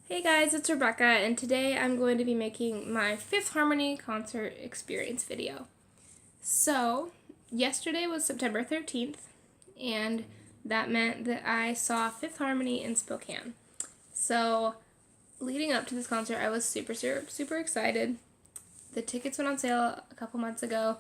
Hey guys, it's Rebecca, and today I'm going to be making my Fifth Harmony concert experience video. So, yesterday was September 13th, and that meant that I saw Fifth Harmony in Spokane. So, leading up to this concert, I was super excited. The tickets went on sale a couple months ago,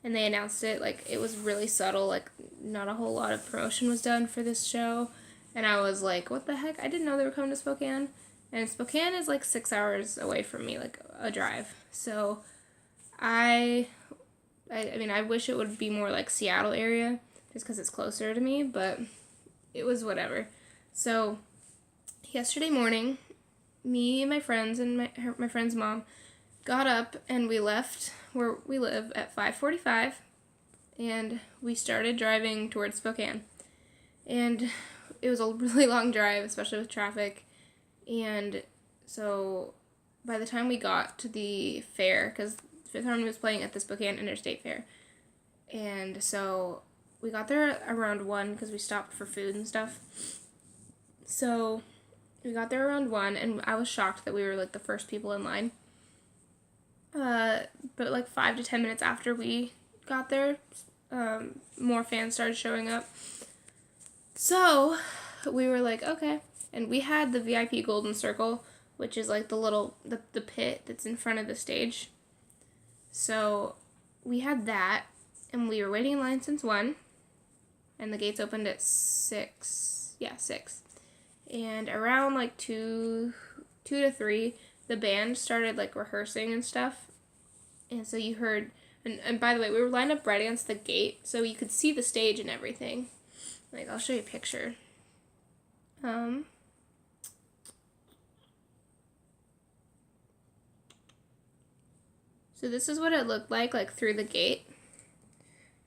and they announced it. It was really subtle, not a whole lot of promotion was done for this show. And I was like, what the heck? I didn't know they were coming to Spokane. And Spokane is 6 hours away from me, a drive. So I mean, I wish it would be more like Seattle area, just because it's closer to me, but it was whatever. So yesterday morning, me and my friends and my friend's mom got up and we left where we live at 5:45, and we started driving towards Spokane. And it was a really long drive, especially with traffic. And so by the time we got to the fair, because Fifth Harmony was playing at the Spokane Interstate Fair, and so we got there around 1 because we stopped for food and stuff. So we got there around 1, and I was shocked that we were the first people in line. But 5 to 10 minutes after we got there, more fans started showing up. So we were like, okay. And we had the VIP Golden Circle, which is the pit that's in front of the stage. So we had that, and we were waiting in line since 1, and the gates opened at 6. Yeah, 6. And around 2 to 3, the band started rehearsing and stuff. And so you heard, and by the way, we were lined up right against the gate, so you could see the stage and everything. I'll show you a picture. So this is what it looked like through the gate.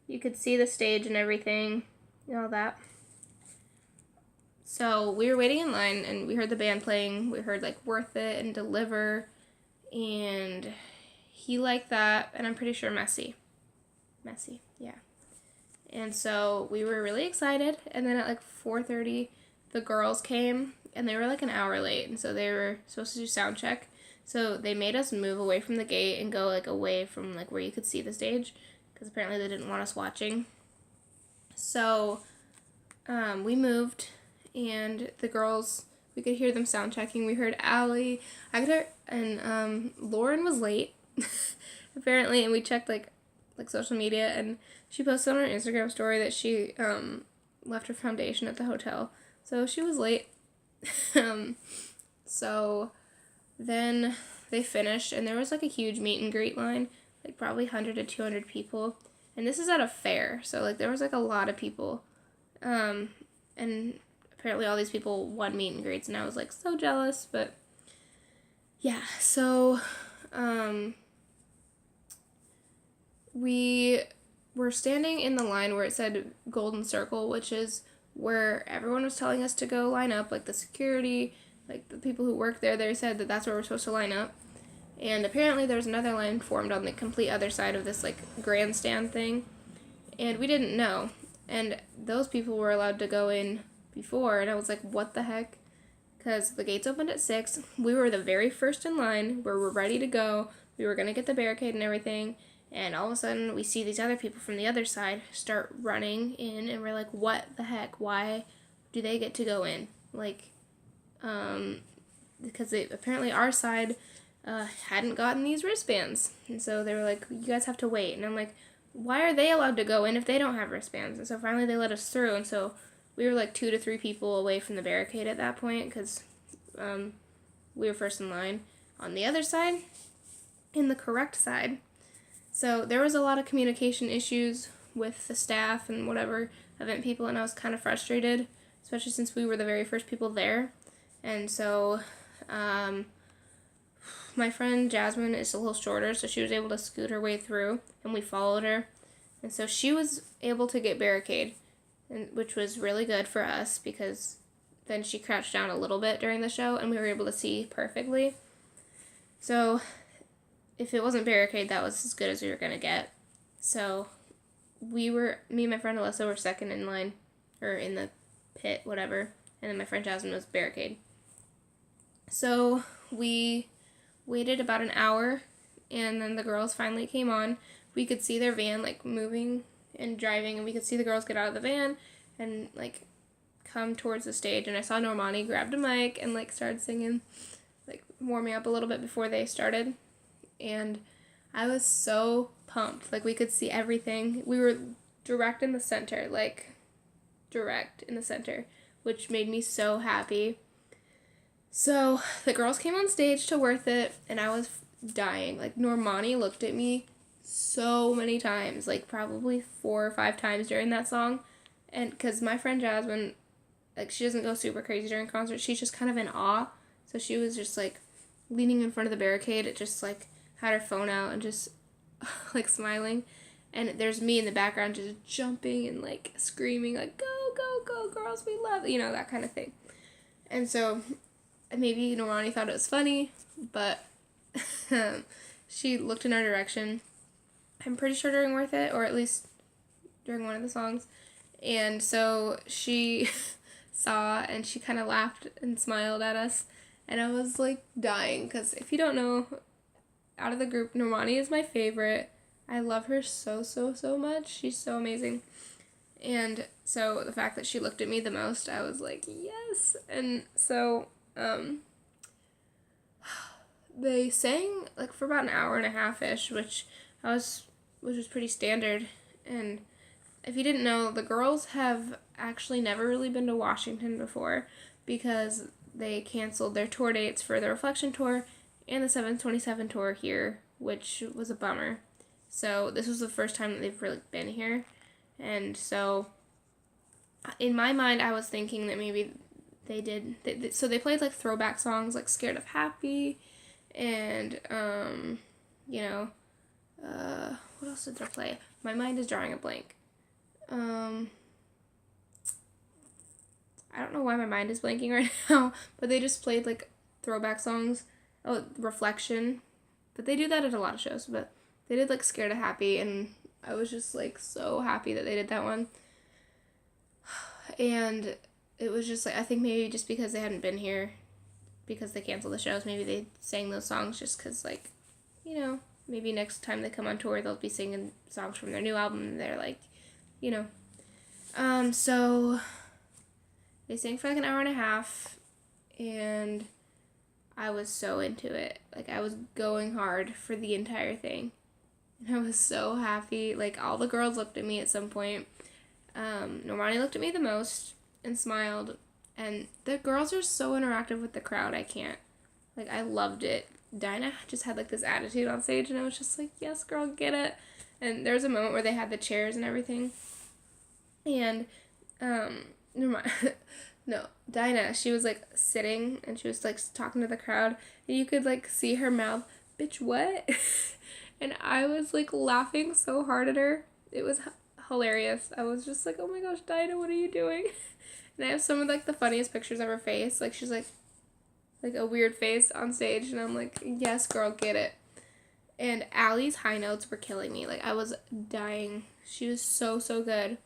You could see the stage and everything, and all that. So we were waiting in line, and we heard the band playing. We heard Worth It and Deliver, and He Like That, and I'm pretty sure Messy, yeah. And so we were really excited, and then at 4:30, the girls came, and they were an hour late, and so they were supposed to do sound check. So they made us move away from the gate and go away from where you could see the stage, because apparently they didn't want us watching. So we moved, and the girls, we could hear them sound checking. We heard Allie, and Lauren was late apparently, and we checked social media, and she posted on her Instagram story that she left her foundation at the hotel, so she was late. So then they finished, and there was a huge meet and greet line, probably 100 to 200 people, and this is at a fair, so there was a lot of people, and apparently all these people won meet and greets, and I was so jealous, but yeah. So we were standing in the line where it said Golden Circle, which is where everyone was telling us to go line up, the security, the people who work there, they said that that's where we're supposed to line up. And apparently there was another line formed on the complete other side of this grandstand thing, and we didn't know. And those people were allowed to go in before, and I was what the heck? Because the gates opened at 6. We were the very first in line, where we're ready to go. We were going to get the barricade and everything, and all of a sudden we see these other people from the other side start running in, and we're what the heck? Why do they get to go in? Because apparently our side hadn't gotten these wristbands, and so they were you guys have to wait, and I'm why are they allowed to go in if they don't have wristbands? And so finally they let us through, and so we were 2 to 3 people away from the barricade at that point, because we were first in line on the other side, in the correct side. So there was a lot of communication issues with the staff and whatever event people, and I was kind of frustrated, especially since we were the very first people there. And so my friend Jasmine is a little shorter, so she was able to scoot her way through, and we followed her. And so she was able to get barricade, which was really good for us, because then she crouched down a little bit during the show, and we were able to see perfectly. So if it wasn't barricade, that was as good as we were going to get. So me and my friend Alyssa were second in line, or in the pit, whatever, and then my friend Jasmine was barricade. So we waited about an hour, and then the girls finally came on. We could see their van like moving and driving, and we could see the girls get out of the van and like come towards the stage. And I saw Normani grabbed a mic and like started singing, like warming up a little bit before they started. And I was so pumped. Like we could see everything. We were direct in the center, which made me so happy. So the girls came on stage to Worth It, and I was dying. Like Normani looked at me so many times, like probably 4 or 5 times during that song. And because my friend Jasmine, like she doesn't go super crazy during concerts, she's just kind of in awe. So she was just like leaning in front of the barricade. It just like had her phone out and just like smiling. And there's me in the background just jumping and like screaming like, go, go, go, girls, we love it, you know, that kind of thing. And so maybe Normani thought it was funny, but she looked in our direction, I'm pretty sure during Worth It, or at least during one of the songs. And so she saw, and she kind of laughed and smiled at us. And I was like dying, because if you don't know, out of the group, Normani is my favorite. I love her so, so, so much. She's so amazing. And so the fact that she looked at me the most, I was like, yes. And so they sang like for about an hour and a half-ish, which was pretty standard. And if you didn't know, the girls have actually never really been to Washington before, because they canceled their tour dates for the Reflection Tour and the 727 tour here, which was a bummer. So this was the first time that they've really been here. And so in my mind, I was thinking that maybe so they played like throwback songs like Scared of Happy and, what else did they play? My mind is drawing a blank. I don't know why my mind is blanking right now, but they just played like throwback songs. Oh, Reflection. But they do that at a lot of shows, but they did like Scared of Happy, and I was just like so happy that they did that one. And it was just like, I think maybe just because they hadn't been here, because they canceled the shows, maybe they sang those songs just because, like, you know, maybe next time they come on tour, they'll be singing songs from their new album, and they're like, you know. So they sang for like an hour and a half, and I was so into it. Like, I was going hard for the entire thing. And I was so happy. Like, all the girls looked at me at some point. Normani looked at me the most and smiled. And the girls are so interactive with the crowd, I can't. Like, I loved it. Dinah just had, like, this attitude on stage, and I was just like, yes, girl, get it. And there was a moment where they had the chairs and everything. And, Dinah, she was, like, sitting, and she was, like, talking to the crowd, and you could, like, see her mouth, bitch, what? And I was, like, laughing so hard at her. It was hilarious. I was just like, oh my gosh, Dinah, what are you doing? And I have some of, like, the funniest pictures of her face. Like, she's, like a weird face on stage, and I'm like, yes, girl, get it. And Allie's high notes were killing me. Like, I was dying. She was so, so good.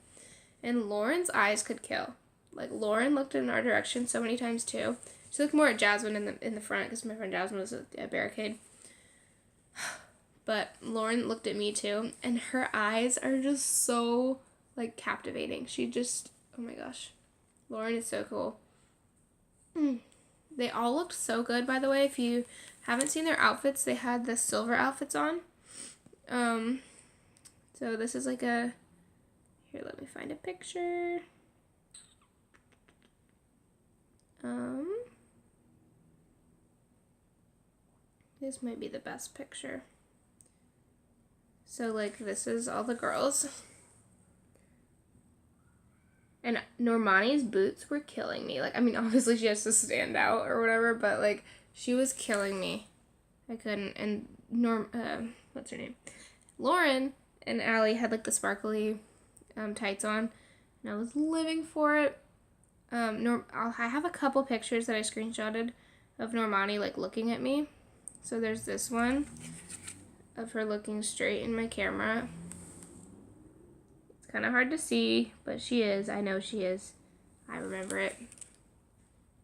And Lauren's eyes could kill. Like, Lauren looked in our direction so many times, too. She looked more at Jasmine in the front, because my friend Jasmine was at a barricade. But Lauren looked at me, too. And her eyes are just so, like, captivating. She just, oh my gosh. Lauren is so cool. They all looked so good, by the way. If you haven't seen their outfits, they had the silver outfits on. So this is like here, let me find a picture. This might be the best picture. So, like, this is all the girls. And Normani's boots were killing me. Like, I mean, obviously she has to stand out or whatever, but, like, she was killing me. I couldn't. And what's her name? Lauren and Allie had, like, the sparkly tights on, and I was living for it. I have a couple pictures that I screenshotted of Normani, like, looking at me. So there's this one of her looking straight in my camera. Kind of hard to see, but she is. I know she is. I remember it.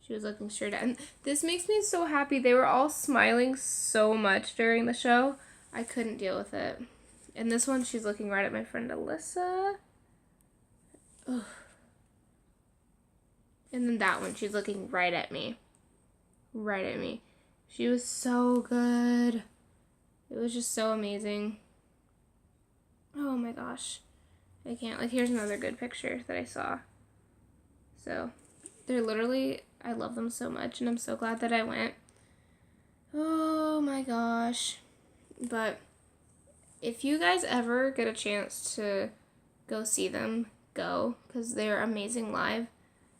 She was looking straight at, and this makes me so happy. They were all smiling so much during the show. I couldn't deal with it. And this one, she's looking right at my friend Alyssa. Ugh. And then that one, she's looking right at me. Right at me. She was so good. It was just so amazing. Oh my gosh. I can't. Like, here's another good picture that I saw. So, they're literally, I love them so much, and I'm so glad that I went. Oh my gosh. But if you guys ever get a chance to go see them, go, because they're amazing live.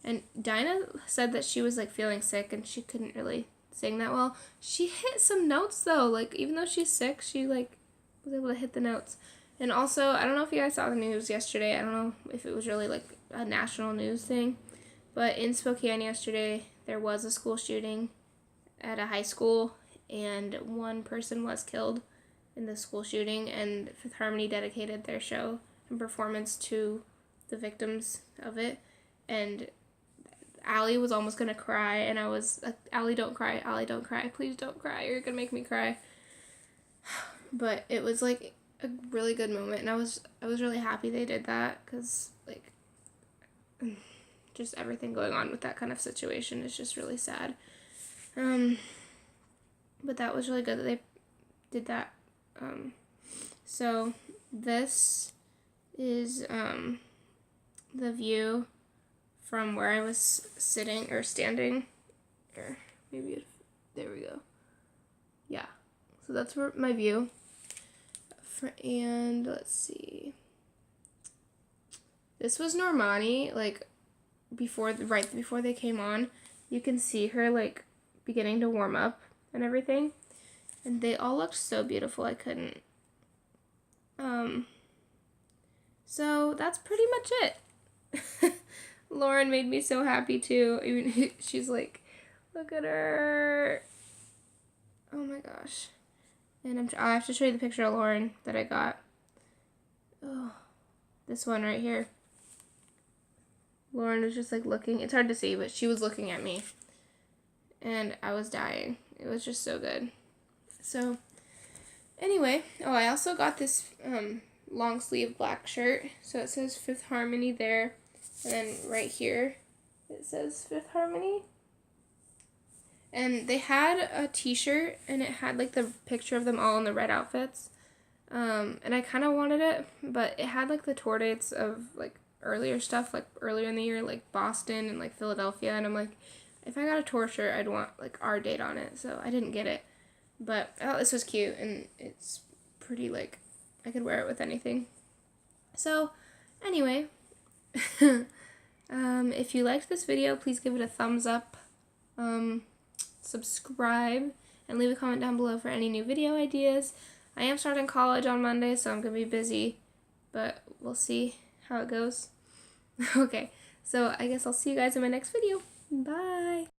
And Dinah said that she was, like, feeling sick, and she couldn't really sing that well. She hit some notes, though. Like, even though she's sick, she, like, was able to hit the notes. And also, I don't know if you guys saw the news yesterday. I don't know if it was really, like, a national news thing. But in Spokane yesterday, there was a school shooting at a high school, and one person was killed in the school shooting, and Fifth Harmony dedicated their show and performance to the victims of it. And Allie was almost going to cry, and I was like, Allie, don't cry. Allie, don't cry. Please don't cry. You're going to make me cry. But it was, like, a really good moment, and I was really happy they did that, because, like, just everything going on with that kind of situation is just really sad. But that was really good that they did that. So this is the view from where I was sitting or standing, or maybe there we go. Yeah, so that's where my view. And let's see. This was Normani, like right before they came on. You can see her like beginning to warm up and everything, and they all looked so beautiful. I couldn't. So that's pretty much it. Lauren made me so happy too. Even she's like, look at her. Oh my gosh. And I'll have to show you the picture of Lauren that I got. Oh, this one right here. Lauren was just like looking. It's hard to see, but she was looking at me. And I was dying. It was just so good. So, anyway. Oh, I also got this long sleeve black shirt. So it says Fifth Harmony there. And then right here, it says Fifth Harmony. And they had a t-shirt, and it had, like, the picture of them all in the red outfits. And I kind of wanted it, but it had, like, the tour dates of, like, earlier stuff, like, earlier in the year, like, Boston and, like, Philadelphia. And I'm like, if I got a tour shirt, I'd want, like, our date on it. So I didn't get it. But I thought this was cute, and it's pretty, like, I could wear it with anything. So, anyway, if you liked this video, please give it a thumbs up. Subscribe, and leave a comment down below for any new video ideas. I am starting college on Monday, so I'm going to be busy, but we'll see how it goes. Okay, so I guess I'll see you guys in my next video. Bye!